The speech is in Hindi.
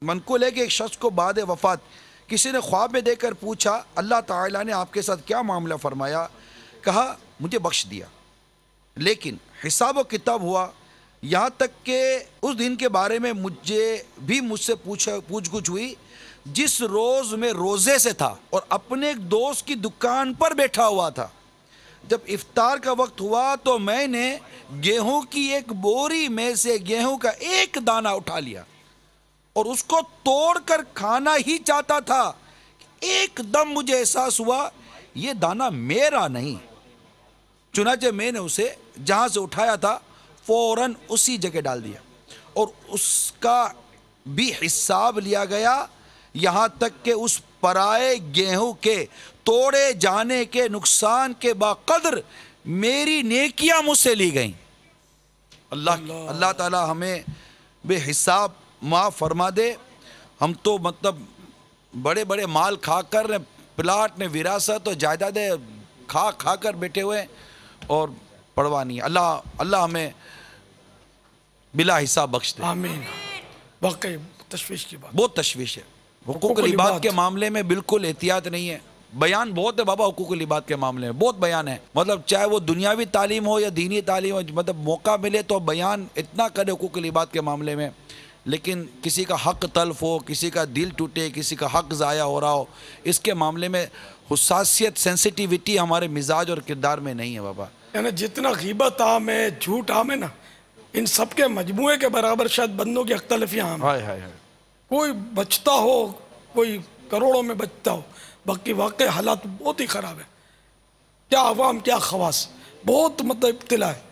मनकुल है कि एक शख्स को बाद वफ़ात किसी ने ख्वाब में देखकर पूछा, अल्लाह ताला ने आपके साथ क्या मामला फरमाया? कहा, मुझे बख्श दिया, लेकिन हिसाब व किताब हुआ, यहाँ तक कि उस दिन के बारे में मुझसे पूछ गुछ हुई जिस रोज़ में रोज़े से था और अपने एक दोस्त की दुकान पर बैठा हुआ था। जब इफ्तार का वक्त हुआ तो मैंने गेहूं की एक बोरी में से गेहूं का एक दाना उठा लिया और उसको तोड़कर खाना ही चाहता था। एकदम मुझे एहसास हुआ ये दाना मेरा नहीं। चुनाचे मैंने उसे जहां से उठाया था फौरन उसी जगह डाल दिया और उसका भी हिसाब लिया गया, यहां तक कि उस पराए गेहूं के तोड़े जाने के नुकसान के बाकदर मेरी नेकियां मुझसे ली गईं। अल्लाह ताला हमें बेहिसाब माफ़ फरमा दे। हम तो मतलब बड़े बड़े माल खाकर, प्लाट ने विरासत और जायदादें खा कर बैठे हुए और परवाह नहीं। अल्लाह हमें बिला हिसाब बख्श दे। आमीन। वाकई तशवीश की बात, बहुत तशवीश है। हुकूक लिबाद के मामले में बिल्कुल एहतियात नहीं है। बयान बहुत है बाबा, हुकूक लिबाद के मामले में बहुत बयान है। मतलब चाहे वो दुनियावी तालीम हो या दीनी तालीम हो, मतलब मौका मिले तो बयान इतना करे हुकूक लिबाद के मामले में, लेकिन किसी का हक तल्फ हो, किसी का दिल टूटे, किसी का हक ज़ाया हो रहा हो, इसके मामले में हुसासियत, सेंसिटिविटी हमारे मिजाज और किरदार में नहीं है बाबा। यानी जितना ग़ीबत आम है, झूठ आम है ना, इन सब के मजमूए के बराबर शायद बंदों की अख्तलफियाँ आम है। कोई बचता हो, कोई करोड़ों में बचता हो, बाकी वाकई हालात बहुत ही ख़राब है। क्या अवाम क्या खवास, बहुत मतलब इब्तिला है।